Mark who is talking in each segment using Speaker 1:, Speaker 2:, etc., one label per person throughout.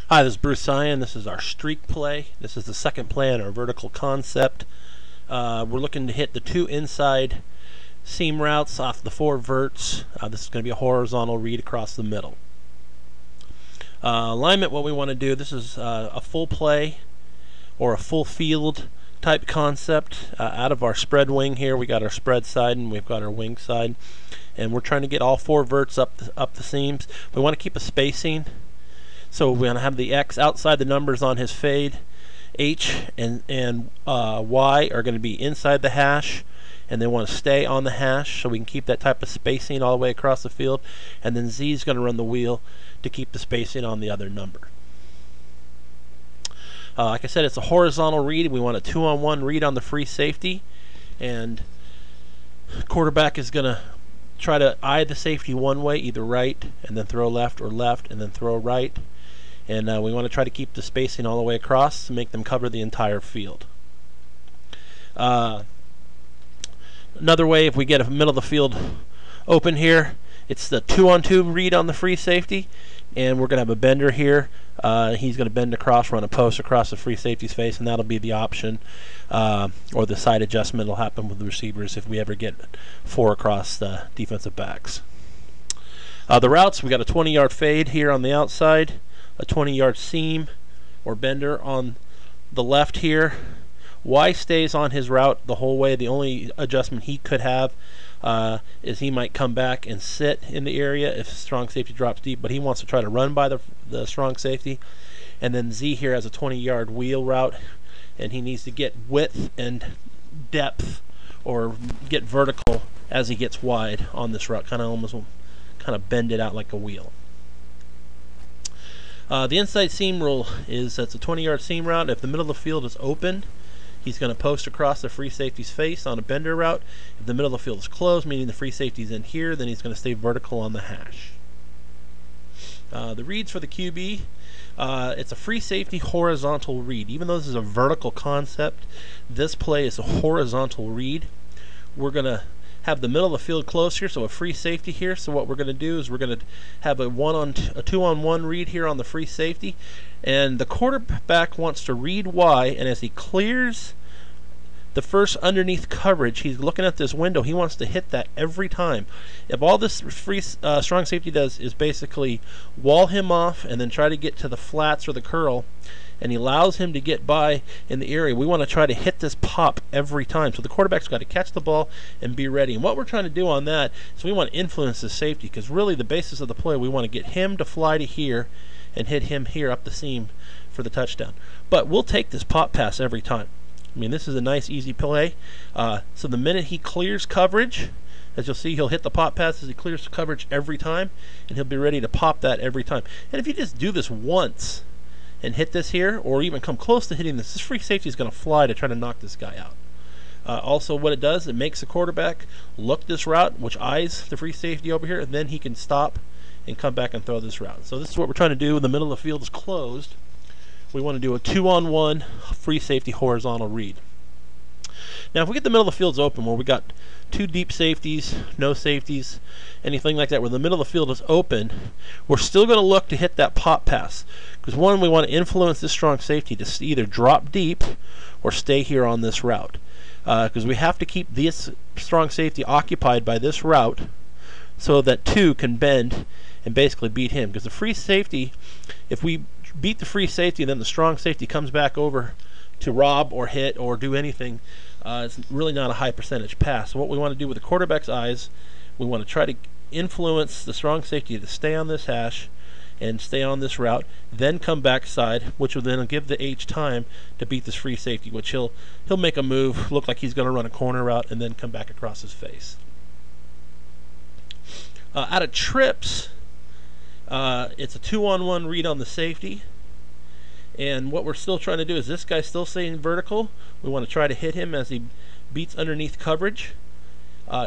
Speaker 1: Hi, this is Bruce Eien. This is our streak play. This is the second play in our vertical concept. We're looking to hit the two inside seam routes off the four verts. This is going to be a horizontal read across the middle. Alignment, what we want to do, this is a full play or a full field type concept. Out of our spread wing here, we got our spread side and we've got our wing side. And we're trying to get all four verts up the seams. We want to keep a spacing. So we're going to have the X outside the numbers on his fade. H and Y are going to be inside the hash, and they want to stay on the hash so we can keep that type of spacing all the way across the field. And then Z is going to run the wheel to keep the spacing on the other number. Like I said, it's a horizontal read. We want a 2-on-1 read on the free safety, and quarterback is going to try to eye the safety one way, either right and then throw left, or left and then throw right. And we want to try to keep the spacing all the way across to make them cover the entire field. Another way, if we get a middle of the field open here, it's the 2-on-2 read on the free safety, and we're going to have a bender here. He's going to bend across, run a post across the free safety's face, and that'll be the option, or the side adjustment will happen with the receivers if we ever get four across the defensive backs. The routes, we got a 20-yard fade here on the outside, a 20-yard seam or bender on the left here. Y stays on his route the whole way. The only adjustment he could have is he might come back and sit in the area if strong safety drops deep, but he wants to try to run by the strong safety. And then Z here has a 20-yard wheel route, and he needs to get width and depth or get vertical as he gets wide on this route, kind of bend it out like a wheel. The inside seam rule is that's a 20-yard seam route. If the middle of the field is open, he's going to post across the free safety's face on a bender route. If the middle of the field is closed, meaning the free safety's in here, then he's going to stay vertical on the hash. The reads for the QB, it's a free safety horizontal read. Even though this is a vertical concept, this play is a horizontal read. We're going to have the middle of the field close here, so a free safety here. So what we're going to do is we're going to have a 2-on-1 read here on the free safety, and the quarterback wants to read Y, and as he clears the first underneath coverage, he's looking at this window. He wants to hit that every time. If all this free strong safety does is basically wall him off and then try to get to the flats or the curl, and he allows him to get by in the area, we want to try to hit this pop every time. So the quarterback's got to catch the ball and be ready. And what we're trying to do on that is we want to influence the safety, because really the basis of the play, we want to get him to fly to here and hit him here up the seam for the touchdown. But we'll take this pop pass every time. I mean, this is a nice, easy play. So the minute he clears coverage, as you'll see, he'll hit the pop pass as he clears coverage every time, and he'll be ready to pop that every time. And if you just do this once and hit this here, or even come close to hitting this free safety is going to fly to try to knock this guy out. Also, what it does, it makes the quarterback look this route, which eyes the free safety over here, and then he can stop and come back and throw this route. So this is what we're trying to do when the middle of the field is closed. We want to do a 2-on-1 free safety horizontal read. Now, if we get the middle of the field's open, where we got two deep safeties, no safeties, anything like that, where the middle of the field is open, we're still going to look to hit that pop pass. Because one, we want to influence this strong safety to either drop deep or stay here on this route. Because we have to keep this strong safety occupied by this route so that two can bend and basically beat him. Because the free safety, if we beat the free safety and then the strong safety comes back over to rob or hit or do anything, it's really not a high percentage pass. So what we want to do with the quarterback's eyes, we want to try to influence the strong safety to stay on this hash and stay on this route, then come backside, which will then give the H time to beat this free safety, which he'll make a move, look like he's going to run a corner route, and then come back across his face. Out of trips, it's a 2-on-1 read on the safety. And what we're still trying to do is this guy's still staying vertical. We want to try to hit him as he beats underneath coverage.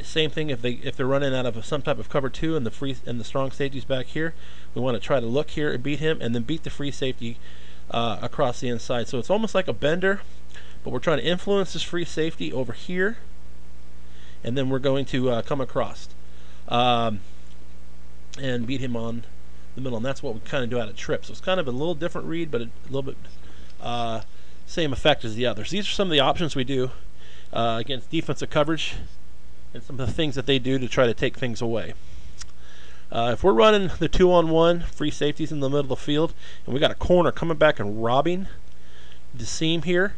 Speaker 1: Same thing if they're running out of some type of cover 2 and the strong safety's back here. We want to try to look here and beat him, and then beat the free safety across the inside. So it's almost like a bender, but we're trying to influence this free safety over here, and then we're going to come across and beat him on the middle, and that's what we kind of do out of trip. So it's kind of a little different read, but a little bit same effect as the others. These are some of the options we do against defensive coverage and some of the things that they do to try to take things away. If we're running the 2-on-1 free safeties in the middle of the field, and we got a corner coming back and robbing the seam here,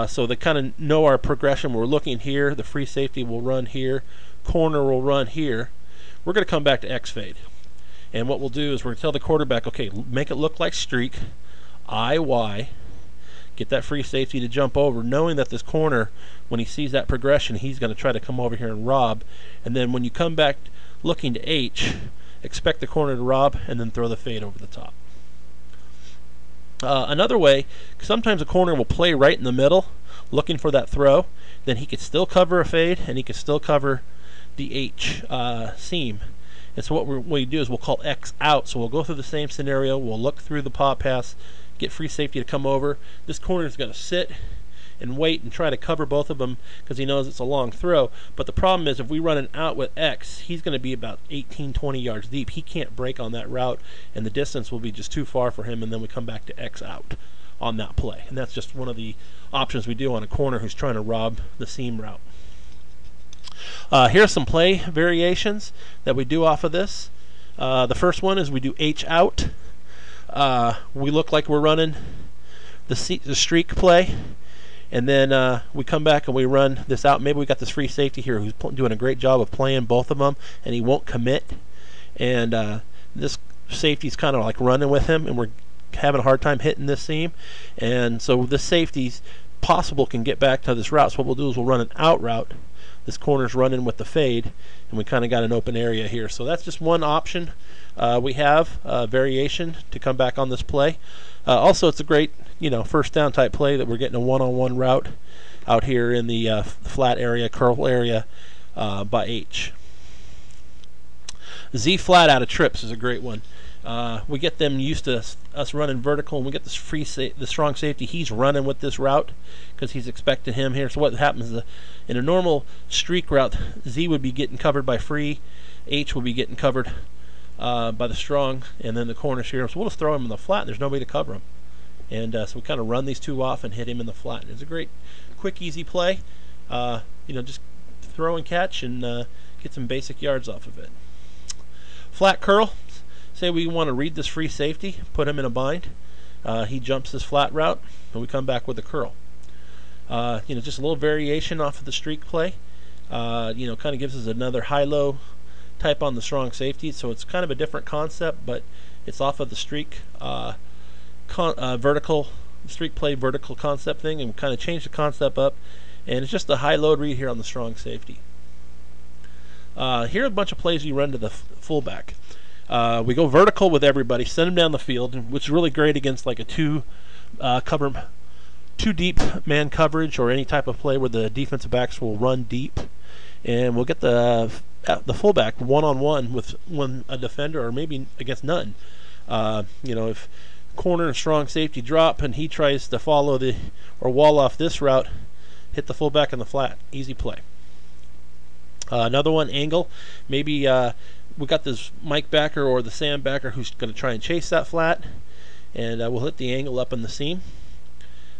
Speaker 1: so they kind of know our progression. We're looking here, the free safety will run here, corner will run here. We're going to come back to X fade. And what we'll do is we're going to tell the quarterback, okay, make it look like streak, I-Y, get that free safety to jump over, knowing that this corner, when he sees that progression, he's going to try to come over here and rob. And then when you come back looking to H, expect the corner to rob and then throw the fade over the top. Another way, sometimes a corner will play right in the middle looking for that throw. Then he could still cover a fade and he could still cover the H seam. And so what we do is we'll call X out. So we'll go through the same scenario. We'll look through the pop pass, get free safety to come over. This corner is going to sit and wait and try to cover both of them because he knows it's a long throw. But the problem is if we run an out with X, he's going to be about 18, 20 yards deep. He can't break on that route, and the distance will be just too far for him, and then we come back to X out on that play. And that's just one of the options we do on a corner who's trying to rob the seam route. Here's some play variations that we do off of this. The first one is we do H out. We look like we're running the streak play, and then we come back and we run this out. Maybe we got this free safety here who's doing a great job of playing both of them, and he won't commit. And this safety's kind of like running with him, and we're having a hard time hitting this seam. And so this safety's possible can get back to this route. So what we'll do is we'll run an out route. This corner's running with the fade, and we kind of got an open area here. So that's just one option we have, variation to come back on this play. Also, it's a great, first down type play that we're getting a one-on-one route out here in the flat area, curl area by H. Z flat out of trips is a great one. We get them used to us running vertical, and we get this the strong safety. He's running with this route because he's expecting him here. So what happens is in a normal streak route, Z would be getting covered by free, H would be getting covered by the strong, and then the corners here. So we'll just throw him in the flat, and there's nobody to cover him. And so we kind of run these two off and hit him in the flat. And it's a great, quick, easy play. Just throw and catch and get some basic yards off of it. Flat curl. Say we want to read this free safety, put him in a bind. He jumps this flat route, and we come back with a curl. Just a little variation off of the streak play. Kind of gives us another high-low type on the strong safety. So it's kind of a different concept, but it's off of the streak vertical streak play vertical concept thing, and we kind of change the concept up. And it's just a high-load read here on the strong safety. Here are a bunch of plays you run to the fullback. We go vertical with everybody, send them down the field, which is really great against like a two deep man coverage or any type of play where the defensive backs will run deep, and we'll get the fullback one-on-one with a defender or maybe against none. If corner and strong safety drop and he tries to follow or wall off this route, hit the fullback in the flat. Easy play. Another one, angle. Maybe we got this Mike backer or the Sam backer who's going to try and chase that flat, and we'll hit the angle up in the seam.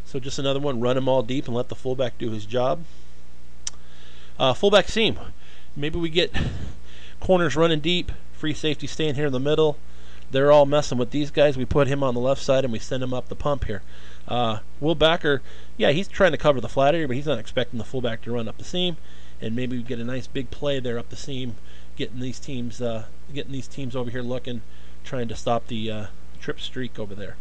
Speaker 1: So just another one, run them all deep and let the fullback do his job. Fullback seam. Maybe we get corners running deep, free safety staying here in the middle. They're all messing with these guys. We put him on the left side and we send him up the pump here. Will backer, he's trying to cover the flat area, but he's not expecting the fullback to run up the seam. And maybe we get a nice big play there up the seam, getting these teams over here looking, trying to stop the trip streak over there.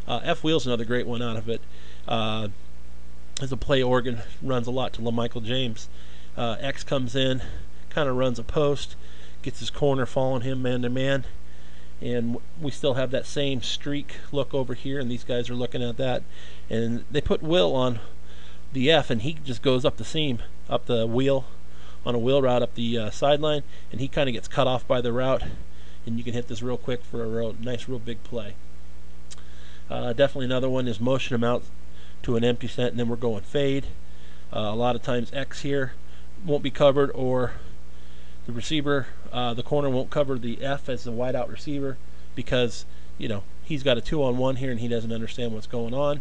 Speaker 1: F wheel's another great one out of it. As a play, Oregon runs a lot to LaMichael James. X comes in, kind of runs a post, gets his corner following him man to man, and we still have that same streak look over here, and these guys are looking at that, and they put Will on the F, and he just goes up the seam, up the wheel, on a wheel route up the sideline, and he kind of gets cut off by the route, and you can hit this real quick for a nice, real big play. Definitely another one is motion him out to an empty set, and then we're going fade. A lot of times X here won't be covered, or The receiver, the corner won't cover the F as the wide out receiver because, you know, he's got a 2-on-1 here and he doesn't understand what's going on.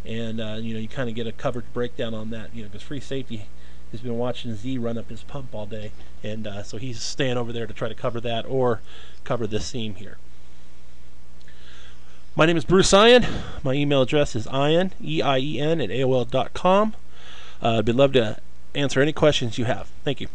Speaker 1: And, you know, you kind of get a coverage breakdown on that, you know, because free safety has been watching Z run up his pump all day. And so he's staying over there to try to cover that or cover this seam here. My name is Bruce Eien. My email address is Eien, E-I-E-N, @AOL.com. I'd love to answer any questions you have. Thank you.